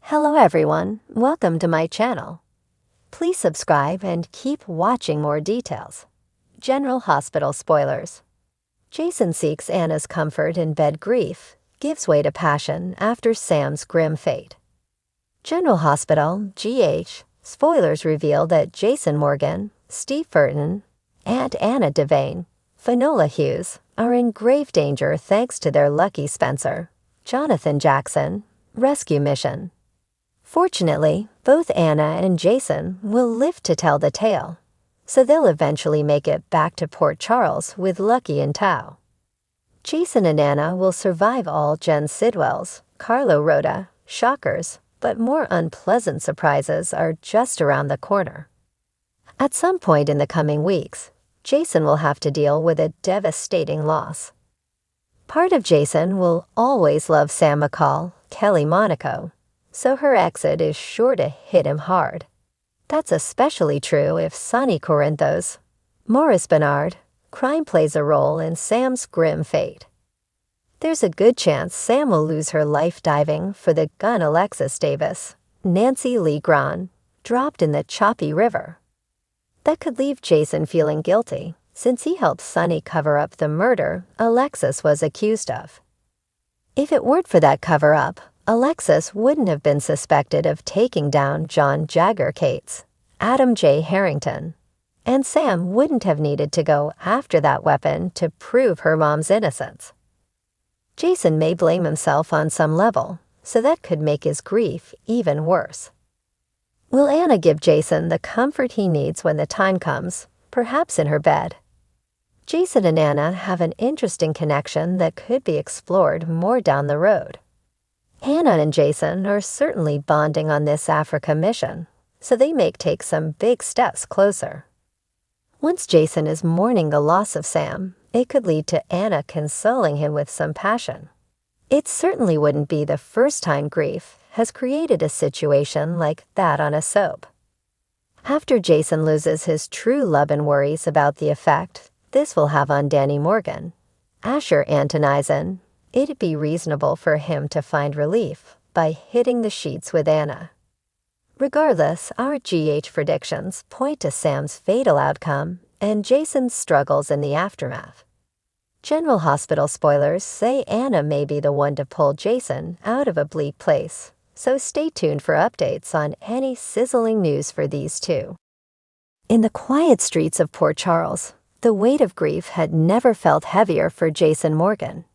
Hello everyone, welcome to my channel. Please subscribe and keep watching more details. General Hospital spoilers. Jason seeks Anna's comfort in bed grief, gives way to passion after Sam's grim fate. General Hospital, GH, spoilers reveal that Jason Morgan, Steve Furton, and Anna Devane, Finola Hughes, are in grave danger thanks to their lucky Spencer, Jonathan Jackson, rescue mission. Fortunately, both Anna and Jason will live to tell the tale, so they'll eventually make it back to Port Charles with Lucky and Tao. Jason and Anna will survive all Jen Sidwell's, Carlo Rhoda, shockers, but more unpleasant surprises are just around the corner. At some point in the coming weeks, Jason will have to deal with a devastating loss. Part of Jason will always love Sam McCall, Kelly Monaco, so her exit is sure to hit him hard. That's especially true if Sonny Corinthos, Morris Bernard, crime plays a role in Sam's grim fate. There's a good chance Sam will lose her life diving for the gun Alexis Davis, Nancy Lee Grahn, dropped in the choppy river. That could leave Jason feeling guilty, since he helped Sonny cover up the murder Alexis was accused of. If it weren't for that cover-up, Alexis wouldn't have been suspected of taking down John Jagger Cates, Adam J. Harrington, and Sam wouldn't have needed to go after that weapon to prove her mom's innocence. Jason may blame himself on some level, so that could make his grief even worse. Will Anna give Jason the comfort he needs when the time comes, perhaps in her bed? Jason and Anna have an interesting connection that could be explored more down the road. Anna and Jason are certainly bonding on this Africa mission, so they may take some big steps closer. Once Jason is mourning the loss of Sam, it could lead to Anna consoling him with some passion. It certainly wouldn't be the first time grief has created a situation like that on a soap. After Jason loses his true love and worries about the effect this will have on Danny Morgan, Asher Antonizin, it'd be reasonable for him to find relief by hitting the sheets with Anna. Regardless, our GH predictions point to Sam's fatal outcome and Jason's struggles in the aftermath. General Hospital spoilers say Anna may be the one to pull Jason out of a bleak place, so stay tuned for updates on any sizzling news for these two. In the quiet streets of Port Charles, the weight of grief had never felt heavier for Jason Morgan.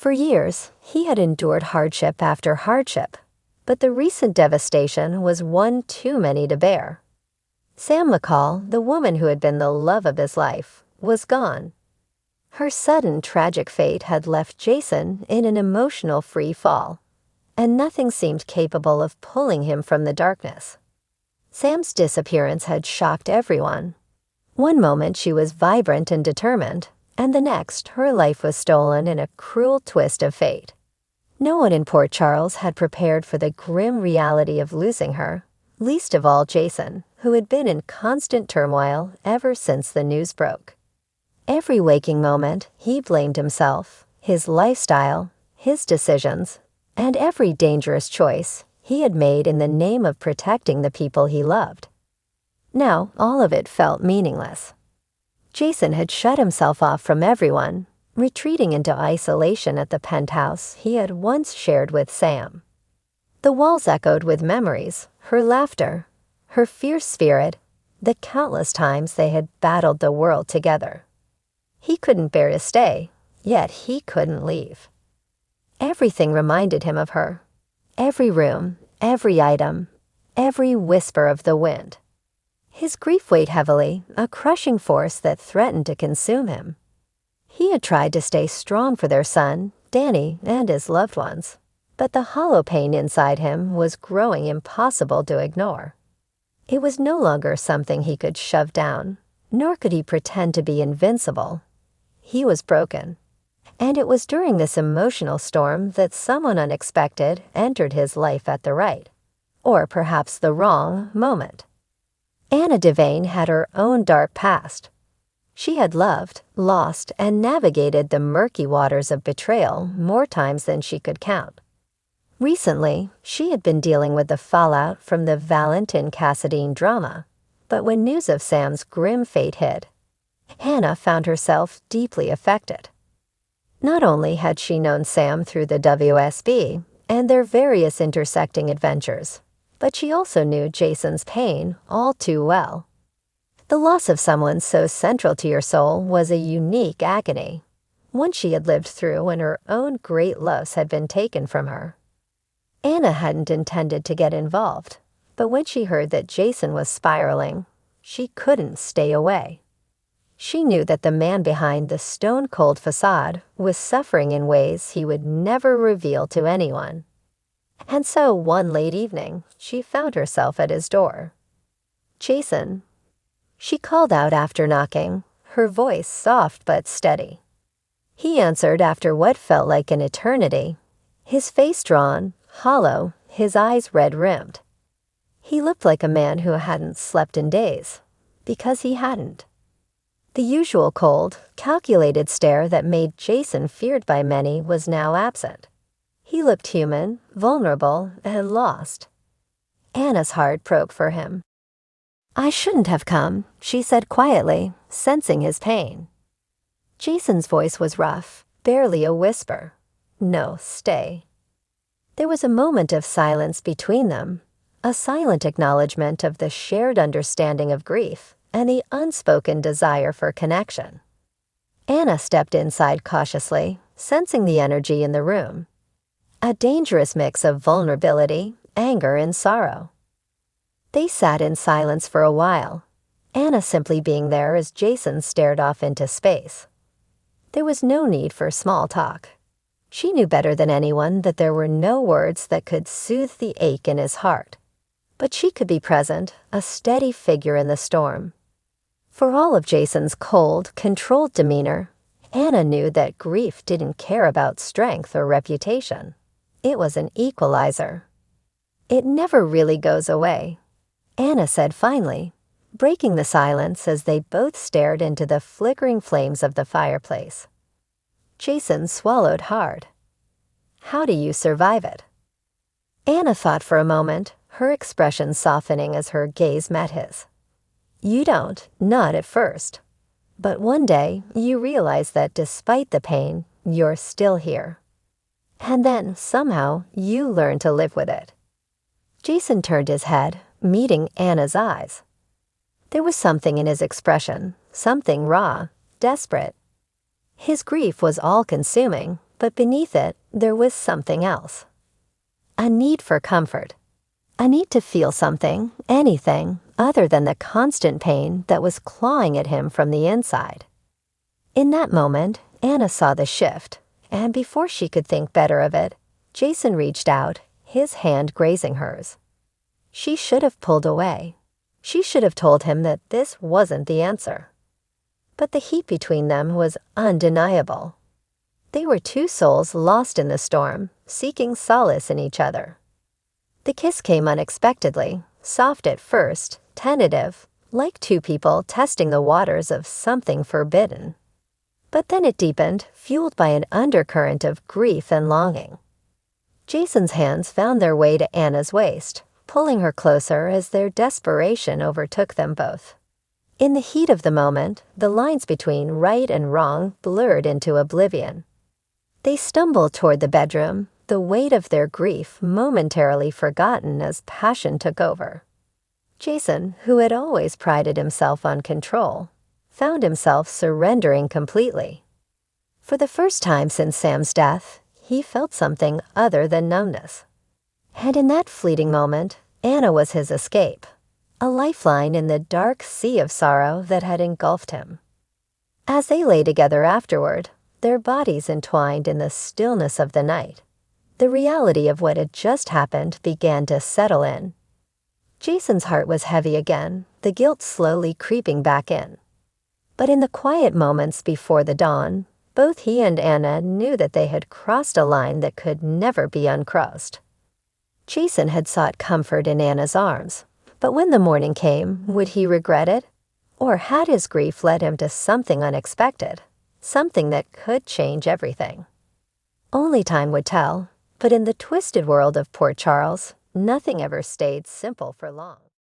For years, he had endured hardship after hardship, but the recent devastation was one too many to bear. Sam McCall, the woman who had been the love of his life, was gone. Her sudden tragic fate had left Jason in an emotional free fall, and nothing seemed capable of pulling him from the darkness. Sam's disappearance had shocked everyone. One moment she was vibrant and determined, and the next, her life was stolen in a cruel twist of fate. No one in Port Charles had prepared for the grim reality of losing her, least of all Jason, who had been in constant turmoil ever since the news broke. Every waking moment, he blamed himself, his lifestyle, his decisions, and every dangerous choice he had made in the name of protecting the people he loved. Now, all of it felt meaningless. Jason had shut himself off from everyone, retreating into isolation at the penthouse he had once shared with Sam. The walls echoed with memories, her laughter, her fierce spirit, the countless times they had battled the world together. He couldn't bear to stay, yet he couldn't leave. Everything reminded him of her. Every room, every item, every whisper of the wind. His grief weighed heavily, a crushing force that threatened to consume him. He had tried to stay strong for their son, Danny, and his loved ones, but the hollow pain inside him was growing impossible to ignore. It was no longer something he could shove down, nor could he pretend to be invincible. He was broken. And it was during this emotional storm that someone unexpected entered his life at the right, or perhaps the wrong, moment. Anna Devane had her own dark past. She had loved, lost, and navigated the murky waters of betrayal more times than she could count. Recently, she had been dealing with the fallout from the Valentin Cassadine drama, but when news of Sam's grim fate hit, Anna found herself deeply affected. Not only had she known Sam through the WSB and their various intersecting adventures, but she also knew Jason's pain all too well. The loss of someone so central to your soul was a unique agony, one she had lived through when her own great loves had been taken from her. Anna hadn't intended to get involved, but when she heard that Jason was spiraling, she couldn't stay away. She knew that the man behind the stone-cold facade was suffering in ways he would never reveal to anyone. And so one late evening, she found herself at his door. "Jason," she called out after knocking, her voice soft but steady. He answered after what felt like an eternity, his face drawn, hollow, his eyes red-rimmed. He looked like a man who hadn't slept in days, because he hadn't. The usual cold, calculated stare that made Jason feared by many was now absent. He looked human, vulnerable, and lost. Anna's heart broke for him. "I shouldn't have come," she said quietly, sensing his pain. Jason's voice was rough, barely a whisper. "No, stay." There was a moment of silence between them, a silent acknowledgement of the shared understanding of grief and the unspoken desire for connection. Anna stepped inside cautiously, sensing the energy in the room. A dangerous mix of vulnerability, anger, and sorrow. They sat in silence for a while, Anna simply being there as Jason stared off into space. There was no need for small talk. She knew better than anyone that there were no words that could soothe the ache in his heart. But she could be present, a steady figure in the storm. For all of Jason's cold, controlled demeanor, Anna knew that grief didn't care about strength or reputation. It was an equalizer. "It never really goes away," Anna said finally, breaking the silence as they both stared into the flickering flames of the fireplace. Jason swallowed hard. "How do you survive it?" Anna thought for a moment, her expression softening as her gaze met his. "You don't, not at first. But one day, you realize that despite the pain, you're still here. And then, somehow, you learn to live with it." Jason turned his head, meeting Anna's eyes. There was something in his expression, something raw, desperate. His grief was all-consuming, but beneath it, there was something else. A need for comfort. A need to feel something, anything, other than the constant pain that was clawing at him from the inside. In that moment, Anna saw the shift, and before she could think better of it, Jason reached out, his hand grazing hers. She should have pulled away. She should have told him that this wasn't the answer. But the heat between them was undeniable. They were two souls lost in the storm, seeking solace in each other. The kiss came unexpectedly, soft at first, tentative, like two people testing the waters of something forbidden. But then it deepened, fueled by an undercurrent of grief and longing. Jason's hands found their way to Anna's waist, pulling her closer as their desperation overtook them both. In the heat of the moment, the lines between right and wrong blurred into oblivion. They stumbled toward the bedroom, the weight of their grief momentarily forgotten as passion took over. Jason, who had always prided himself on control, found himself surrendering completely. For the first time since Sam's death, he felt something other than numbness. And in that fleeting moment, Anna was his escape, a lifeline in the dark sea of sorrow that had engulfed him. As they lay together afterward, their bodies entwined in the stillness of the night, the reality of what had just happened began to settle in. Jason's heart was heavy again, the guilt slowly creeping back in. But in the quiet moments before the dawn, both he and Anna knew that they had crossed a line that could never be uncrossed. Jason had sought comfort in Anna's arms, but when the morning came, would he regret it? Or had his grief led him to something unexpected, something that could change everything? Only time would tell, But in the twisted world of Port Charles, nothing ever stayed simple for long.